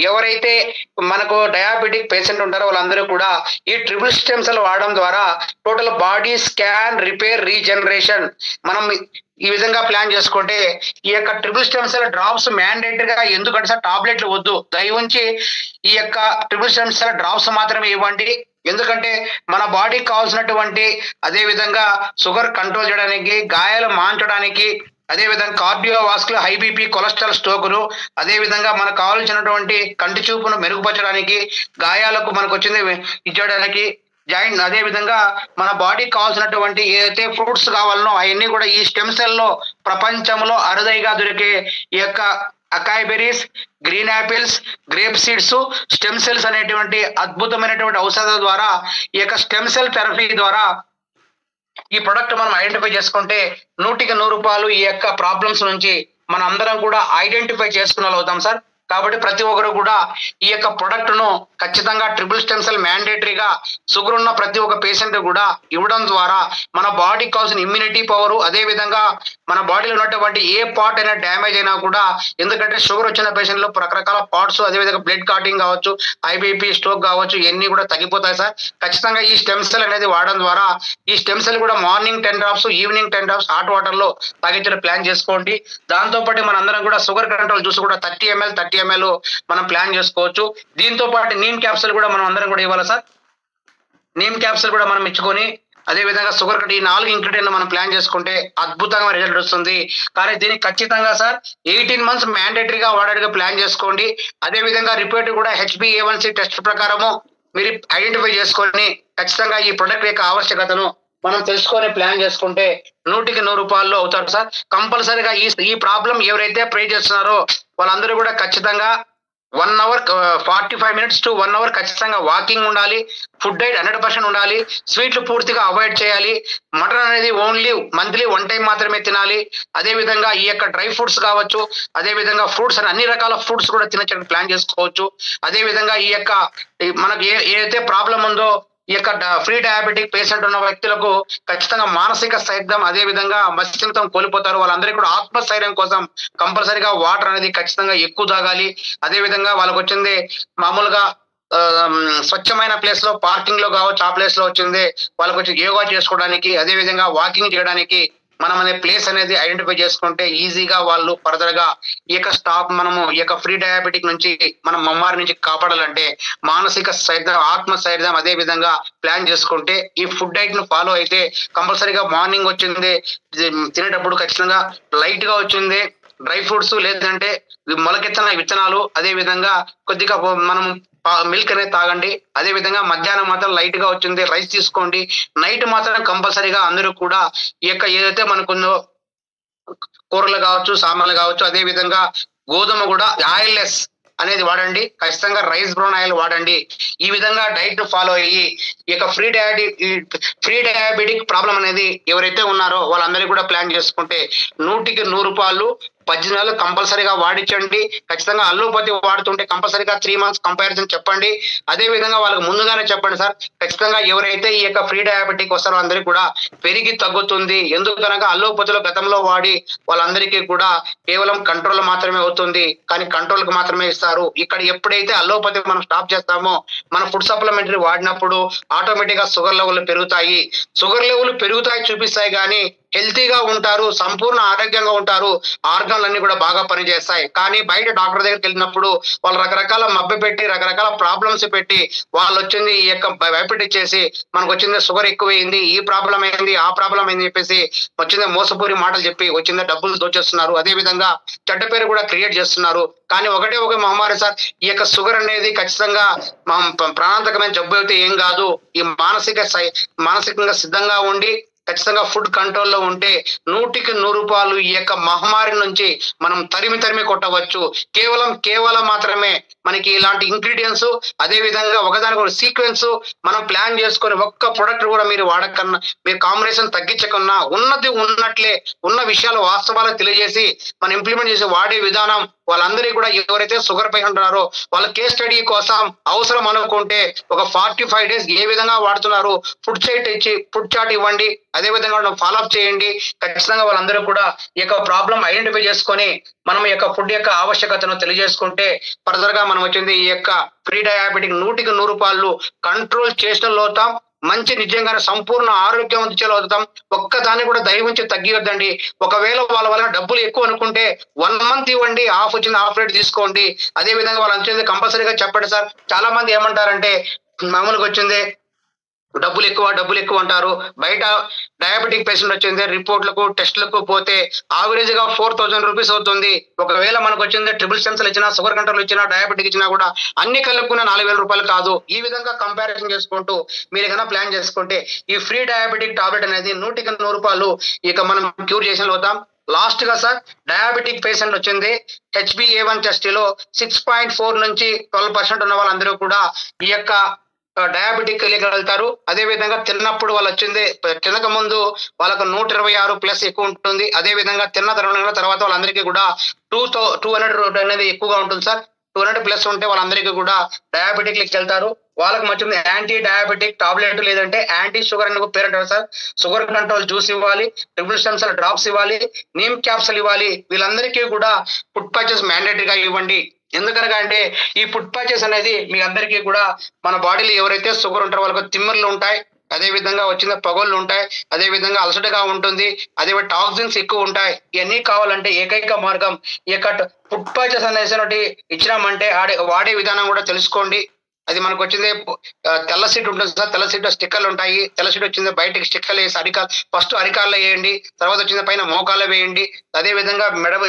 ఎవరైతే మనకు డయాబెటిక్ పేషెంట్ ఉంటారో వాళ్ళందరూ కూడా ఈ ట్రిపుల్ స్టెమ్ సెల్ వాడడం ద్వారా total body scan, repair, regeneration మనం ఈ విధంగా ప్లాన్ చేసుకుంటే ఈ యొక్క ట్రిపుల్ స్టెమ్ సెల్ డ్రాప్స్ మ్యాండేటరీగా, ఎందుకంటే సార్ టాబ్లెట్లు వద్దు, దయవుంచి ఈ యొక్క ట్రిపుల్ స్టెమ్ సెల్ డ్రాప్స్ మాత్రమే ఇవ్వండి. ఎందుకంటే మన బాడీకి కావాల్సినటువంటి అదే విధంగా షుగర్ కంట్రోల్ చేయడానికి, గాయాలు మాన్చడానికి, అదే విధంగా కార్డియోవాస్కులర్, హై బీపీ, కొలెస్ట్రాల్, స్ట్రోకులు, అదే విధంగా మనకు కావాల్సినటువంటి కంటి చూపును మెరుగుపరచడానికి, గాయాలకు మనకు వచ్చింది ఇచ్చడానికి, జాయింట్, అదే విధంగా మన బాడీకి కావాల్సినటువంటి ఏదైతే ఫ్రూట్స్ కావాలనో అవన్నీ కూడా ఈ స్టెమ్ సెల్ లో ప్రపంచంలో అరుదైగా దొరికే ఈ యొక్క acai berries, green apples, grape seeds, stem cells అనేటువంటి అద్భుతమైనటువంటి ఔషధాల ద్వారా ఈ యొక్క స్టెమ్ సెల్ థెరపీ ద్వారా ఈ ప్రొడక్ట్ మనం ఐడెంటిఫై చేసుకుంటే 100కి 100 రూపాయలు ఈ యొక్క ప్రాబ్లమ్స్ నుంచి మనం అందరం కూడా ఐడెంటిఫై చేసుకునే అవుతాం సార్. కాబట్టి ప్రతి ఒక్కరు కూడా ఈ యొక్క ప్రొడక్ట్ ను ఖచ్చితంగా ట్రిపుల్ స్టెమ్ సెల్ మ్యాండేటరీగా షుగర్ ఉన్న ప్రతి ఒక్క పేషెంట్ కూడా ఇవ్వడం ద్వారా మన బాడీకి కావాల్సిన ఇమ్యూనిటీ పవర్, అదే విధంగా మన బాడీలో ఉన్నటువంటి ఏ పార్ట్ అయినా డ్యామేజ్ అయినా కూడా, ఎందుకంటే షుగర్ వచ్చిన పేషెంట్ లో రకరకాల పార్ట్స్, అదే విధంగా బ్లడ్ క్లాటింగ్ కావచ్చు, ఐబీపీ, స్ట్రోక్ కావచ్చు, ఇవన్నీ కూడా తగ్గిపోతాయి సార్. ఖచ్చితంగా ఈ స్టెమ్ సెల్ అనేది వాడడం ద్వారా ఈ స్టెమ్ సెల్ కూడా morning 10 drops, evening 10 drops hot water లో తాగించడం ప్లాన్ చేసుకోండి. దాంతో పాటు మన అందరం కూడా షుగర్ కంట్రోల్ జ్యూస్ కూడా 30 ml మనం ప్లాన్ చేసుకోవచ్చు. దీంతో పాటు నీమ్ క్యాప్సిల్ కూడా మనం అందరం కూడా ఇవ్వాలి సార్. నీమ్ క్యాప్సిల్ కూడా మనం ఇచ్చుకొని అదే విధంగా షుగర్ కట్, ఈ 4 ఇంగ్రీడియంట్ మనం ప్లాన్ చేసుకుంటే అద్భుతంగా రిజల్ట్ వస్తుంది. కానీ దీనికి ఖచ్చితంగా సార్ 18 months మ్యాండేటరీగా వాడేట్టుగా ప్లాన్ చేసుకోండి. అదే విధంగా రిపోర్ట్ కూడా HbA1c టెస్ట్ ప్రకారము మీరు ఐడెంటిఫై చేసుకొని ఖచ్చితంగా ఈ ప్రొడక్ట్ యొక్క ఆవశ్యకతను మనం తెలుసుకొని ప్లాన్ చేసుకుంటే 100కి 100 రూపాయల్లో అవుతారు సార్. కంపల్సరీగా ఈ ప్రాబ్లం ఎవరైతే ప్రే చేస్తున్నారో వాళ్ళందరూ కూడా ఖచ్చితంగా 1 hour 45 minutes to 1 hour ఖచ్చితంగా వాకింగ్ ఉండాలి. ఫుడ్ డైట్ 100% ఉండాలి. స్వీట్లు పూర్తిగా అవాయిడ్ చేయాలి. మటన్ అనేది ఓన్లీ మంత్లీ 1 time మాత్రమే తినాలి. అదే విధంగా ఈ యొక్క డ్రై ఫ్రూట్స్ కావచ్చు, అదే విధంగా ఫ్రూట్స్ అని అన్ని రకాల ఫ్రూట్స్ కూడా తినడానికి ప్లాన్ చేసుకోవచ్చు. అదే విధంగా ఈ యొక్క మనకు ఏదైతే ప్రాబ్లం ఉందో ఈ యొక్క ఫ్రీ డయాబెటిక్ పేషెంట్ ఉన్న వ్యక్తులకు ఖచ్చితంగా మానసిక స్థైర్యం, అదే విధంగా మస్తిష్కం కోల్పోతారు. వాళ్ళందరికీ కూడా ఆత్మస్థైర్యం కోసం కంపల్సరీగా వాటర్ అనేది ఖచ్చితంగా ఎక్కువ తాగాలి. అదే విధంగా వాళ్ళకి వచ్చింది మామూలుగా స్వచ్ఛమైన ప్లేస్ లో పార్కింగ్ లో కావచ్చు, ఆ ప్లేస్ లో వచ్చింది వాళ్ళకి వచ్చి యోగా చేసుకోవడానికి, అదే విధంగా వాకింగ్ చేయడానికి మనం అనే ప్లేస్ అనేది ఐడెంటిఫై చేసుకుంటే ఈజీగా వాళ్ళు ఫర్దర్ గా ఈ యొక్క స్టాప్ మనము ఈ యొక్క ఫ్రీ డయాబెటిక్ నుంచి మనం మమ్మారి నుంచి కాపాడాలంటే మానసిక సైర్యం, ఆత్మ సైర్యం అదే విధంగా ప్లాన్ చేసుకుంటే ఈ ఫుడ్ డైట్ ను ఫాలో అయితే కంపల్సరీగా మార్నింగ్ వచ్చింది తినేటప్పుడు ఖచ్చితంగా లైట్ గా వచ్చింది డ్రై ఫ్రూట్స్ లేదంటే మొలకెత్తిన విత్తనాలు, అదే విధంగా కొద్దిగా మనం మిల్క్ అనేది తాగండి. అదే విధంగా మధ్యాహ్నం మాత్రం లైట్ గా వచ్చింది రైస్ తీసుకోండి. నైట్ మాత్రం కంపల్సరీగా అందరూ కూడా ఈ యొక్క ఏదైతే మనకుందో కూరలు కావచ్చు, సామాన్లు కావచ్చు, అదే విధంగా గోధుమ కూడా ఆయిల్ లెస్ అనేది వాడండి. ఖచ్చితంగా రైస్ బ్రౌన్ ఆయిల్ వాడండి. ఈ విధంగా డైట్ ఫాలో అయ్యి ఈ యొక్క ఫ్రీ డయాబెటిక్ ప్రాబ్లం అనేది ఎవరైతే ఉన్నారో వాళ్ళందరికీ కూడా ప్లాన్ చేసుకుంటే 100కి 100 రూపాయలు 10 నెలలు కంపల్సరీగా వాడించండి. ఖచ్చితంగా అల్లోపతి వాడుతుంటే కంపల్సరీగా 3 months కంపారిజన్ చెప్పండి. అదే విధంగా వాళ్ళకి ముందుగానే చెప్పండి సార్. ఖచ్చితంగా ఎవరైతే ఈ యొక్క ఫ్రీ డయాబెటిక్ వస్తారో అందరికీ కూడా పెరిగి తగ్గుతుంది. ఎందుకనగా అల్లోపతిలో గతంలో వాడి వాళ్ళందరికీ కూడా కేవలం కంట్రోల్ మాత్రమే అవుతుంది, కానీ కంట్రోల్ కి మాత్రమే ఇస్తారు. ఇక్కడ ఎప్పుడైతే అల్లోపతి మనం స్టాప్ చేస్తామో మన ఫుడ్ సప్లిమెంటరీ వాడినప్పుడు ఆటోమేటిక్ గా షుగర్ లెవెల్ పెరుగుతాయి. షుగర్ లెవెల్ పెరుగుతాయి చూపిస్తాయి కానీ హెల్తీగా ఉంటారు, సంపూర్ణ ఆరోగ్యంగా ఉంటారు, ఆర్గాన్లన్నీ కూడా బాగా పనిచేస్తాయి. కానీ బయట డాక్టర్ దగ్గరికి వెళ్ళినప్పుడు వాళ్ళు రకరకాల మభ్య పెట్టి రకరకాల ప్రాబ్లమ్స్ పెట్టి వాళ్ళు వచ్చింది ఈ యొక్క భయపెట్టించేసి మనకు వచ్చింది షుగర్ ఎక్కువైంది, ఈ ప్రాబ్లం అయింది, ఆ ప్రాబ్లం అయింది చెప్పేసి వచ్చిందే మోసపూరి మాటలు చెప్పి వచ్చిందే డబ్బులు దోచేస్తున్నారు. అదే విధంగా చెడ్డ పేరు కూడా క్రియేట్ చేస్తున్నారు. కానీ ఒకటే ఒక మహమ్మారి సార్, ఈ యొక్క షుగర్ అనేది ఖచ్చితంగా ప్రాణాంతకమైన జబ్బు అయితే ఏం కాదు. ఈ మానసికంగా సిద్ధంగా ఉండి ఖచ్చితంగా ఫుడ్ కంట్రోల్లో ఉంటే 100కి 100 రూపాయలు ఈ యొక్క మహమ్మారి నుంచి మనం తరిమి కొట్టవచ్చు. కేవలం మాత్రమే మనకి ఇలాంటి ఇంగ్రీడియంట్స్, అదే విధంగా ఒకదానికి ఒక సీక్వెన్స్ మనం ప్లాన్ చేసుకొని ఒక్క ప్రొడక్ట్ కూడా మీరు వాడకన్నా, మీరు కాంబినేషన్ తగ్గించకున్నా ఉన్నది ఉన్నట్లే ఉన్న విషయాలు వాస్తవాలు తెలియజేసి మనం ఇంప్లిమెంట్ చేసి వాడే విధానం వాళ్ళందరికీ కూడా ఎవరైతే షుగర్ పై ఉంటున్నారో వాళ్ళ కేస్ స్టడీ కోసం అవసరం అనుకుంటే ఒక 45 days ఏ విధంగా వాడుతున్నారు ఫుడ్ చార్ట్ ఇవ్వండి. అదే విధంగా ఫాలో అప్ చేయండి. ఖచ్చితంగా వాళ్ళందరూ కూడా ఈ యొక్క ప్రాబ్లం ఐడెంటిఫై చేసుకొని మనం ఈ యొక్క ఫుడ్ యొక్క ఆవశ్యకతను తెలియజేసుకుంటే ఫర్దర్ గా మనం వచ్చింది ఈ యొక్క ఫ్రీ డయాబెటిక్ 100కి 100 రూపాయలు కంట్రోల్ చేసిన అవుతాం. మంచి నిజంగానే సంపూర్ణ ఆరోగ్యవంతులు అవుతాం. ఒక్కదాన్ని కూడా దయవుంచి తగ్గివద్దండి. ఒకవేళ వాళ్ళ వల్ల డబ్బులు ఎక్కువ అనుకుంటే 1 month ఇవ్వండి, ఆఫ్ వచ్చింది ఆఫ్ రేట్ తీసుకోండి. అదే విధంగా వాళ్ళు అంచేది కంపల్సరీగా చెప్పండి సార్. చాలా మంది ఏమంటారంటే మామూలుగా వచ్చింది డబ్బులు ఎక్కువ అంటారు. బయట డయాబెటిక్ పేషెంట్ వచ్చింది రిపోర్ట్లకు టెస్ట్లకు పోతే ఆవరేజ్ గా 4000 రూపీస్ అవుతుంది. ఒకవేళ మనకు వచ్చింది ట్రిపుల్ స్టెమ్స్ ఇచ్చినా, షుగర్ కంట్రోల్ ఇచ్చినా, డయాబెటిక్ ఇచ్చినా కూడా అన్ని కలుపుకున్న 4000 రూపాయలు కాదు. ఈ విధంగా కంపారిజన్ చేసుకుంటూ మీరు ఏదైనా ప్లాన్ చేసుకుంటే ఈ ఫ్రీ డయాబెటిక్ టాబ్లెట్ అనేది 100కి 100 రూపాయలు ఇక మనం క్యూర్ చేసిన అవుతాం. లాస్ట్ గా సార్ డయాబెటిక్ పేషెంట్ వచ్చింది HbA1 టెస్ట్ లో 6.4 నుంచి 12% ఉన్న వాళ్ళందరూ కూడా ఈ యొక్క డయాబెటిక్ వెళ్తారు. అదే విధంగా తిన్నప్పుడు వాళ్ళు వచ్చింది తినక ముందు వాళ్ళకు 126+ ఎక్కువ ఉంటుంది. అదే విధంగా తిన్న తర్వాత వాళ్ళందరికీ కూడా 200 అనేది ఎక్కువగా ఉంటుంది సార్. 200+ ఉంటే వాళ్ళందరికీ కూడా డయాబెటిక్ లెక్క వెళ్తారు. వాళ్ళకి మంచిది యాంటీ డయాబెటిక్ టాబ్లెట్ లేదంటే యాంటీ షుగర్ అని పేరు అంటారు సార్. షుగర్ కంట్రోల్ జ్యూస్ ఇవ్వాలి, ట్రిపుల్ స్టెమ్ సెల్ డ్రాప్స్ ఇవ్వాలి, నీమ్ క్యాప్సూల్ ఇవ్వాలి. వీళ్ళందరికీ కూడా ఫుడ్ ప్యాచెస్ మ్యాండేటరీగా ఇవ్వండి. ఎందుకనగా అంటే ఈ ఫుడ్ ప్యాచెస్ అనేది మీ అందరికీ కూడా మన బాడీలో ఎవరైతే షుగర్ ఉంటారో వాళ్ళకి తిమ్మిర్లు ఉంటాయి, అదే విధంగా వచ్చిన పగళ్ళు ఉంటాయి, అదే విధంగా అలసటగా ఉంటుంది, అదే టాక్సిన్స్ ఎక్కువ ఉంటాయి. ఇవన్నీ కావాలంటే ఏకైక మార్గం ఈ యొక్క ఫుడ్ ప్యాచెస్ అనేసి ఇచ్చినామంటే వాడే విధానం కూడా తెలుసుకోండి. అది మనకు వచ్చింది తెల్ల సీట్ ఉంటుంది సార్. తెల్ల సీట్ స్టిక్కర్లు ఉంటాయి. తెల్ల సీట్ వచ్చింది బయటకి స్టిక్కర్లు వేసి ఫస్ట్ అరికాల్లో వేయండి, తర్వాత వచ్చింది పైన మోకాల్లో వేయండి. అదే విధంగా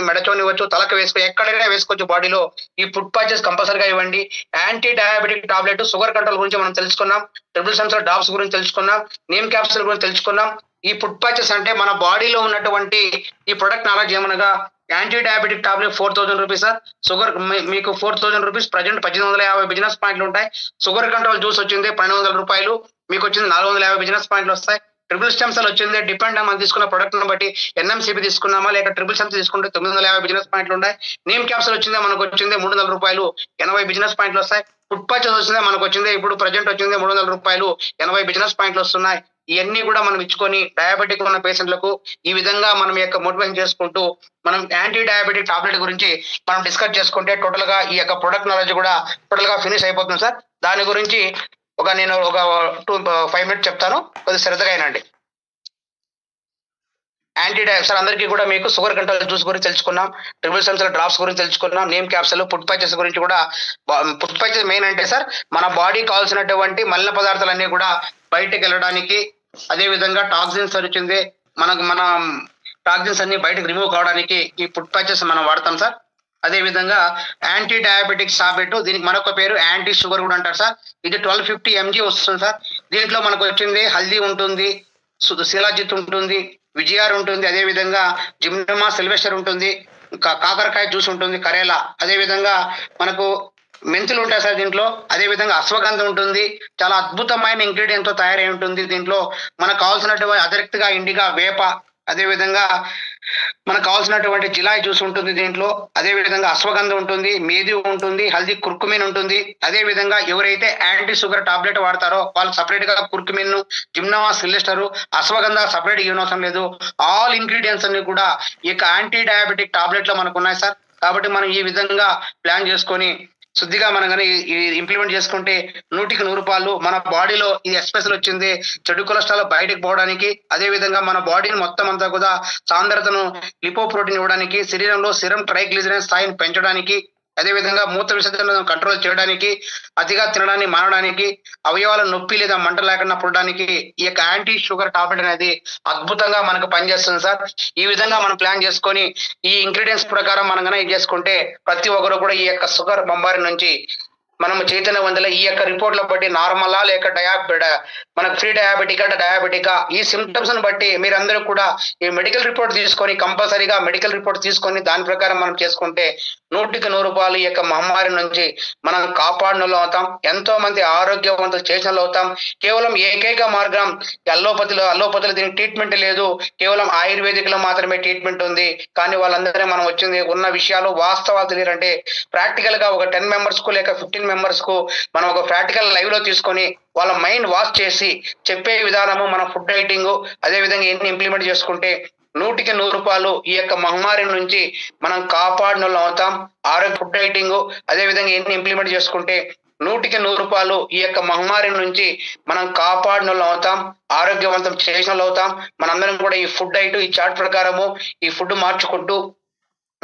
మెడచోని ఇవ్వచ్చు, తలకు వేసుకో, ఎక్కడైనా వేసుకోవచ్చు బాడీలో. ఈ ఫుడ్ ప్యాచెస్ కంపల్సరీగా ఇవ్వండి. Anti diabetic tablet sugar control గురించి మనం తెలుసుకున్నాం, ట్రిపుల్ స్టెమ్ సెల్ డ్రాప్స్ గురించి తెలుసుకున్నాం, నీమ్ క్యాప్సూల్ గురించి తెలుసుకున్నాం. ఈ ఫుడ్ ప్యాచెస్ అంటే మన బాడీలో ఉన్నటువంటి ఈ ప్రొడక్ట్ నాలెడ్జ్ ఏమనగా anti diabetic tablet 4000 rupees sir. Sugar మీకు 4000 రూపీస్ ప్రజెంట్ 1850 బిజినెస్ పాయింట్లు ఉంటాయి. షుగర్ కంట్రోల్ జ్యూస్ వచ్చింది 1200 రూపాయలు, మీకు వచ్చింది 450 బిజినెస్ పాయింట్లు వస్తాయి. ట్రిపుల్ స్టెమ్ సెల్ వచ్చింది డిపెండ్ మనం తీసుకున్న ప్రొడక్ట్ ను బట్టి NMCP తీసుకున్నామా లేక ట్రిపుల్ స్టెమ్ తీసుకుంటే 950 బిజినెస్ పాయింట్లు ఉంటాయి. నీమ్ క్యాప్సూల్ వచ్చింది మనకు వచ్చింది 300 రూపాయలు, 80 బిజినెస్ పాయింట్లు వస్తాయి. ఫుడ్ ప్యాచెస్ వచ్చింది మనకు వచ్చింది ఇప్పుడు ప్రజెంట్ వచ్చింది 300 రూపాయలు, 80 బిజినెస్ పాయింట్లు వస్తున్నాయి. ఇవన్నీ కూడా మనం ఇచ్చుకొని డయాబెటిక్ ఉన్న పేషెంట్లకు ఈ విధంగా మనం యొక్క మోటివేషన్ చేసుకుంటూ మనం యాంటీ డయాబెటిక్ టాబ్లెట్ గురించి మనం డిస్కస్ చేసుకుంటే టోటల్ గా ఈ యొక్క ప్రొడక్ట్ నాలెడ్జ్ కూడా టోటల్ గా ఫినిష్ అయిపోతుంది సార్. దాని గురించి నేను ఒక 5 మినిట్స్ చెప్తాను, కొద్దిగా శ్రద్ధగా అయినండి. యాంటీ సార్ అందరికీ కూడా మీకు షుగర్ కంట్రోల్ జ్యూస్ గురించి తెలుసుకున్నాం, ట్రిపుల్ సెన్సర్ డ్రాప్స్ గురించి తెలుసుకున్నాం, నేమ్ క్యాప్సూల్, ఫుడ్ ప్యాచెస్ గురించి కూడా. ఫుడ్ ప్యాచెస్ మెయిన్ అంటే సార్ మన బాడీ కావాల్సినటువంటి మలిన పదార్థాలన్నీ కూడా బయటకు వెళ్ళడానికి, అదే విధంగా టాక్సిన్స్ వచ్చింది మన టాక్సిన్స్ అన్ని బయటకు రిమూవ్ కావడానికి ఈ ఫుడ్ ప్యాచెస్ మనం వాడతాం సార్. అదే విధంగా యాంటీ డయాబెటిక్ టాబ్లెట్, దీనికి మరొక పేరు యాంటీ షుగర్ కూడా అంటారు సార్. ఇది 1250 mg వస్తుంది సార్. దీంట్లో మనకు వచ్చింది హల్దీ ఉంటుంది, శిలాజిత్ ఉంటుంది, విజిఆర్ ఉంటుంది, అదే విధంగా జిమ్నమా సిల్వెస్టర్ ఉంటుంది, కాకరకాయ జ్యూస్ ఉంటుంది, కరేలా, అదే విధంగా మనకు మెంతులు ఉంటాయి సార్ దీంట్లో, అదే విధంగా అశ్వగంధ ఉంటుంది. చాలా అద్భుతమైన ఇంగ్రీడియంట్ తో తయారై ఉంటుంది. దీంట్లో మనకు కావాల్సినటువంటి అతిరిక్తగా ఇండిగా, వేప, అదే విధంగా మనకు కావాల్సినటువంటి జిలాయ్ జ్యూస్ ఉంటుంది దీంట్లో, అదే విధంగా అశ్వగంధ ఉంటుంది, మేది ఉంటుంది, హల్దీ కుర్కుమిన్ ఉంటుంది. అదే విధంగా ఎవరైతే యాంటీ షుగర్ టాబ్లెట్ వాడతారో వాళ్ళు సపరేట్ గా కుర్కుమిన్, జిమ్నమా సిల్వెస్టర్, అశ్వగంధ సపరేట్ ఇవ్వనవసరం లేదు. ఆల్ ఇంగ్రీడియంట్స్ అన్ని కూడా ఈ యొక్క యాంటీ డయాబెటిక్ టాబ్లెట్ లో మనకు ఉన్నాయి సార్. కాబట్టి మనం ఈ విధంగా ప్లాన్ చేసుకొని శుద్ధిగా మనం కానీ ఇంప్లిమెంట్ చేసుకుంటే 100కి 100 రూపాయలు మన బాడీలో ఇది ఎస్పెషల్ వచ్చింది చెడు కొలెస్ట్రాల్ బయటకు పోవడానికి, అదే విధంగా మన బాడీని మొత్తం అంతా కూడా సాంద్రతను లిపోప్రోటీన్ ఇవ్వడానికి, శరీరంలో సిరం ట్రైగ్లిజరైడ్ స్థాయిని పెంచడానికి, అదే విధంగా మూత్ర విసర్జనను కంట్రోల్ చేయడానికి, అతిగా తినడాన్ని మానడానికి, అవయవాల నొప్పి లేదా మంట లేకుండా పుట్టడానికి ఈ యొక్క యాంటీ షుగర్ టాబ్లెట్ అనేది అద్భుతంగా మనకు పనిచేస్తుంది సార్. ఈ విధంగా మనం ప్లాన్ చేసుకొని ఈ ఇంగ్రీడియంట్స్ ప్రకారం మనం కనుక ఇది చేసుకుంటే ప్రతి ఒక్కరు కూడా ఈ యొక్క షుగర్ బంబారి నుంచి మనం చైతన్యవంతుల ఈ యొక్క రిపోర్ట్ల బట్టి నార్మలా లేక మనకు ఫ్రీ డయాబెటికా ఈ సిమ్టమ్స్ ని బట్టి మీరందరూ కూడా ఈ మెడికల్ రిపోర్ట్ తీసుకొని కంపల్సరీగా మెడికల్ రిపోర్ట్ తీసుకొని దాని ప్రకారం మనం చేసుకుంటే 100కి 100 రూపాయలు ఈ యొక్క మహమ్మారి నుంచి మనం కాపాడనలో అవుతాం, ఎంతో మంది ఆరోగ్యవంతులు చేసిన అవుతాం. కేవలం ఏకైక మార్గం అల్లోపతిలో దీనికి ట్రీట్మెంట్ లేదు, కేవలం ఆయుర్వేదిక్ లో మాత్రమే ట్రీట్మెంట్ ఉంది. కానీ వాళ్ళందరూ మనం వచ్చింది ఉన్న విషయాలు వాస్తవాలు తెలియాలంటే ప్రాక్టికల్ గా ఒక 10 మెంబర్స్ కు లేక 15 మెంబర్స్ కు మనం ఒక ప్రాక్టికల్ లైవ్ లో తీసుకొని వాళ్ళ మైండ్ వాష్ చేసి చెప్పే విధానము, మన ఫుడ్ డైటింగ్, అదే విధంగా ఎన్ని ఇంప్లిమెంట్ చేసుకుంటే 100కి 100 రూపాయలు ఈ యొక్క మహమ్మారి నుంచి మనం కాపాడిన అవుతాం. ఆరోగ్య ఫుడ్ డైటింగ్, అదే విధంగా ఎన్ని ఇంప్లిమెంట్ చేసుకుంటే 100కి 100 రూపాయలు ఈ యొక్క మహమ్మారి నుంచి మనం కాపాడిన అవుతాం, ఆరోగ్యవంతం చేసిన అవుతాం. మనందరం కూడా ఈ ఫుడ్ డైట్, ఈ చార్ట్ ప్రకారము ఈ ఫుడ్ మార్చుకుంటూ ఈ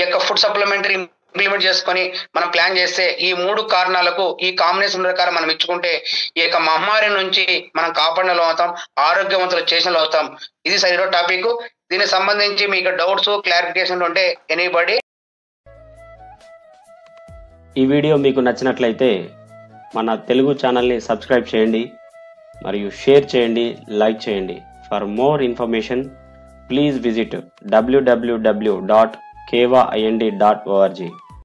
యొక్క ఫుడ్ సప్లిమెంటరీ ఇంప్లిమెంట్ చేసుకొని మనం ప్లాన్ చేస్తే ఈ 3 కారణాలకు ఈ కాంబినేషన్ ప్రకారం మనం ఇచ్చుకుంటే ఈ యొక్క మహమ్మారి నుంచి మనం కాపాడనలో అవుతాం, ఆరోగ్యవంతులు చేసిన అవుతాం. ఇది సరిగ్గా టాపిక్. దీనికి సంబంధించి మీకు డౌట్స్, క్లారిఫికేషన్ ఉంటే ఎనీబడి.
ఈ వీడియో మీకు నచ్చినట్లయితే మన తెలుగు ఛానల్ని సబ్స్క్రైబ్ చేయండి మరియు షేర్ చేయండి, లైక్ చేయండి. For more information please visit www.kevaind.org.